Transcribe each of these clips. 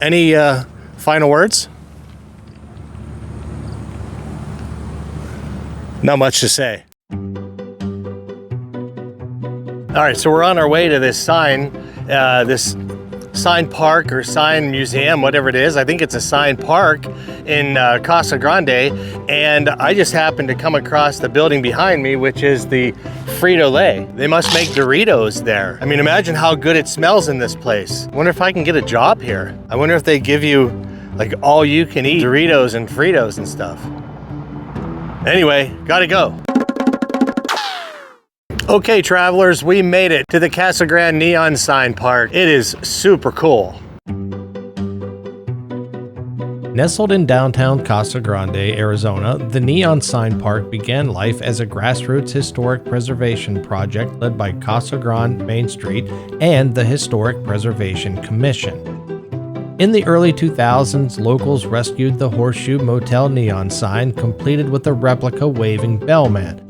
Any final words? Not much to say. All right, so we're on our way to this sign park or sign museum, whatever it is. I think it's a sign park in Casa Grande, and I just happened to come across the building behind me, which is the Frito-Lay. They must make Doritos there. I mean, imagine how good it smells in this place. I wonder if I can get a job here. I wonder if they give you like all you can eat Doritos and Fritos and stuff. Anyway, gotta go. Okay, travelers, we made it to the Casa Grande Neon Sign Park. It is super cool. Nestled in downtown Casa Grande, Arizona, the Neon Sign Park began life as a grassroots historic preservation project led by Casa Grande Main Street and the Historic Preservation Commission. In the early 2000s, locals rescued the Horseshoe Motel neon sign, completed with a replica waving bellman.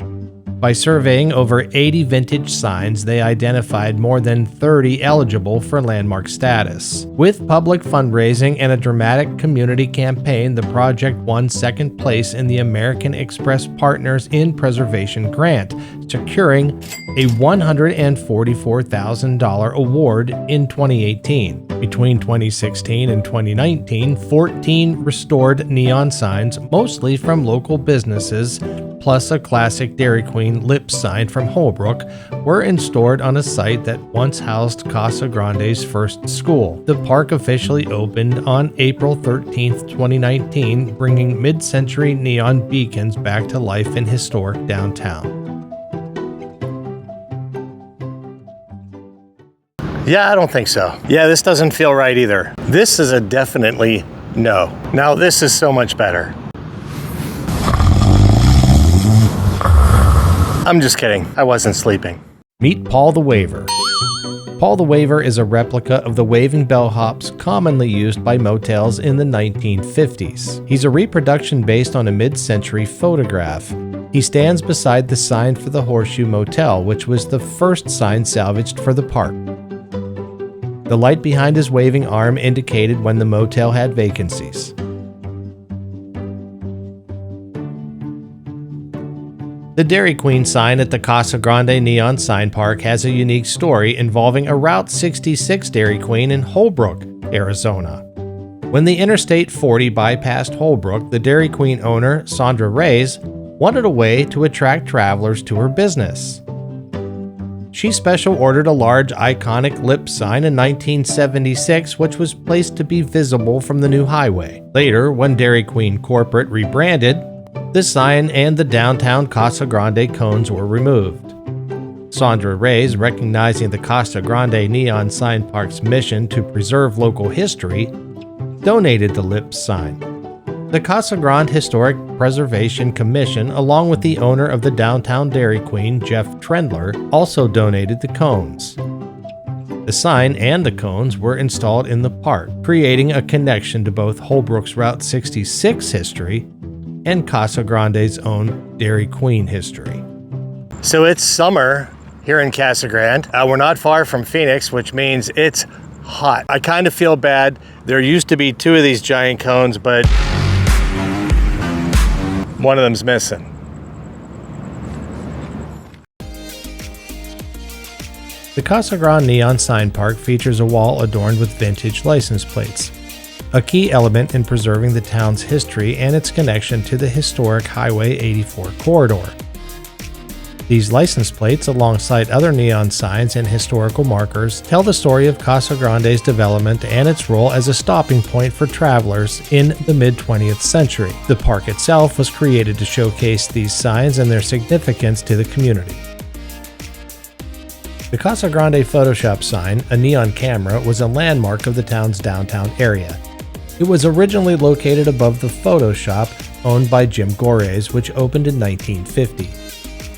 By surveying over 80 vintage signs, they identified more than 30 eligible for landmark status. With public fundraising and a dramatic community campaign, the project won second place in the American Express Partners in Preservation grant, securing a $144,000 award in 2018. Between 2016 and 2019, 14 restored neon signs, mostly from local businesses, plus a classic Dairy Queen lip sign from Holbrook, were installed on a site that once housed Casa Grande's first school. The park officially opened on April 13, 2019, bringing mid-century neon beacons back to life in historic downtown. Yeah, I don't think so. Yeah, this doesn't feel right either. This is a definitely no. Now this is so much better. I'm just kidding. I wasn't sleeping. Meet Paul the Waver. Paul the Waver is a replica of the waving bellhops commonly used by motels in the 1950s. He's a reproduction based on a mid-century photograph. He stands beside the sign for the Horseshoe Motel, which was the first sign salvaged for the park. The light behind his waving arm indicated when the motel had vacancies. The Dairy Queen sign at the Casa Grande Neon Sign Park has a unique story involving a Route 66 Dairy Queen in Holbrook, Arizona. When the Interstate 40 bypassed Holbrook, the Dairy Queen owner, Sandra Reyes, wanted a way to attract travelers to her business. She special ordered a large iconic lip sign in 1976, which was placed to be visible from the new highway. Later, when Dairy Queen Corporate rebranded, the sign and the downtown Casa Grande cones were removed. Sandra Reyes, recognizing the Casa Grande Neon Sign Park's mission to preserve local history, donated the lip sign. The Casa Grande Historic Preservation Commission, along with the owner of the downtown Dairy Queen, Jeff Trendler, also donated the cones. The sign and the cones were installed in the park, creating a connection to both Holbrook's Route 66 history and Casa Grande's own Dairy Queen history. So it's summer here in Casa Grande. We're not far from Phoenix, which means it's hot. I kind of feel bad. There used to be 2 of these giant cones, but one of them's missing. The Casa Grande Neon Sign Park features a wall adorned with vintage license plates, a key element in preserving the town's history and its connection to the historic Highway 84 corridor. These license plates, alongside other neon signs and historical markers, tell the story of Casa Grande's development and its role as a stopping point for travelers in the mid-20th century. The park itself was created to showcase these signs and their significance to the community. The Casa Grande Photoshop sign, a neon camera, was a landmark of the town's downtown area. It was originally located above the photo shop owned by Jim Gores, which opened in 1950.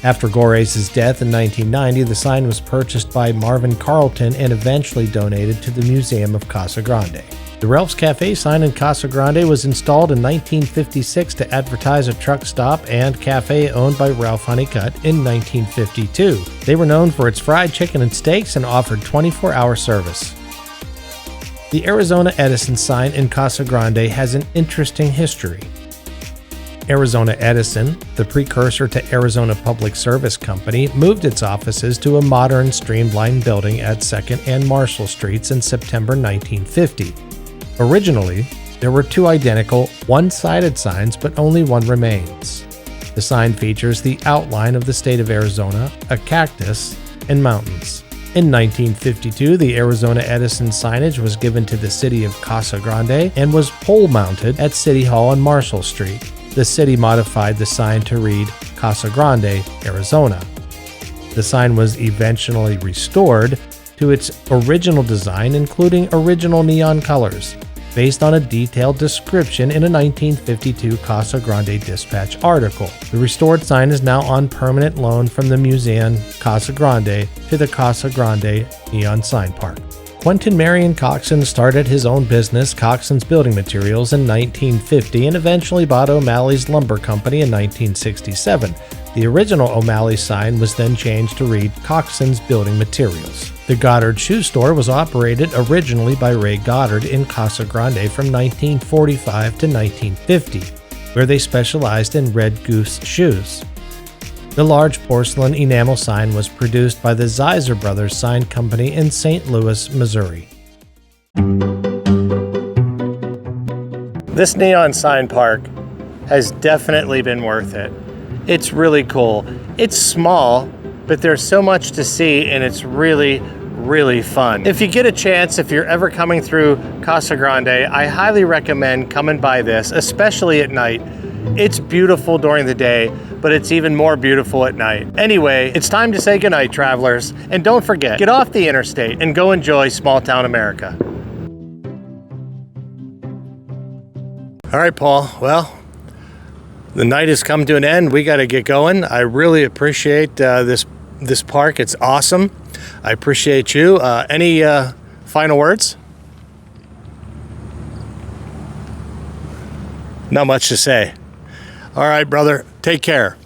After Gores' death in 1990, the sign was purchased by Marvin Carlton and eventually donated to the Museum of Casa Grande. The Ralph's Cafe sign in Casa Grande was installed in 1956 to advertise a truck stop and cafe owned by Ralph Honeycutt in 1952. They were known for its fried chicken and steaks and offered 24-hour service. The Arizona Edison sign in Casa Grande has an interesting history. Arizona Edison, the precursor to Arizona Public Service Company, moved its offices to a modern, streamlined building at 2nd and Marshall Streets in September 1950. Originally, there were two identical, one-sided signs, but only one remains. The sign features the outline of the state of Arizona, a cactus, and mountains. In 1952, the Arizona Edison signage was given to the city of Casa Grande and was pole-mounted at City Hall on Marshall Street. The city modified the sign to read Casa Grande, Arizona. The sign was eventually restored to its original design, including original neon colors, based on a detailed description in a 1952 Casa Grande Dispatch article. The restored sign is now on permanent loan from the Museum Casa Grande to the Casa Grande Neon Sign Park. Quentin Marion Coxon started his own business, Coxon's Building Materials, in 1950 and eventually bought O'Malley's Lumber Company in 1967. The original O'Malley sign was then changed to read Coxon's Building Materials. The Goddard Shoe Store was operated originally by Ray Goddard in Casa Grande from 1945 to 1950, where they specialized in Red Goose shoes. The large porcelain enamel sign was produced by the Zeiser Brothers Sign Company in St. Louis, Missouri. This neon sign park has definitely been worth it. It's really cool. It's small, but there's so much to see, and it's really fun. If you get a chance, if you're ever coming through Casa Grande, I highly recommend coming by this, especially at night. It's beautiful during the day, but it's even more beautiful at night. Anyway, it's time to say goodnight, travelers, and don't forget, get off the interstate and go enjoy small town America. All right, Paul, well, the night has come to an end. We got to get going. I really appreciate this park. It's awesome. I appreciate you. Any final words? Not much to say. All right, brother. Take care.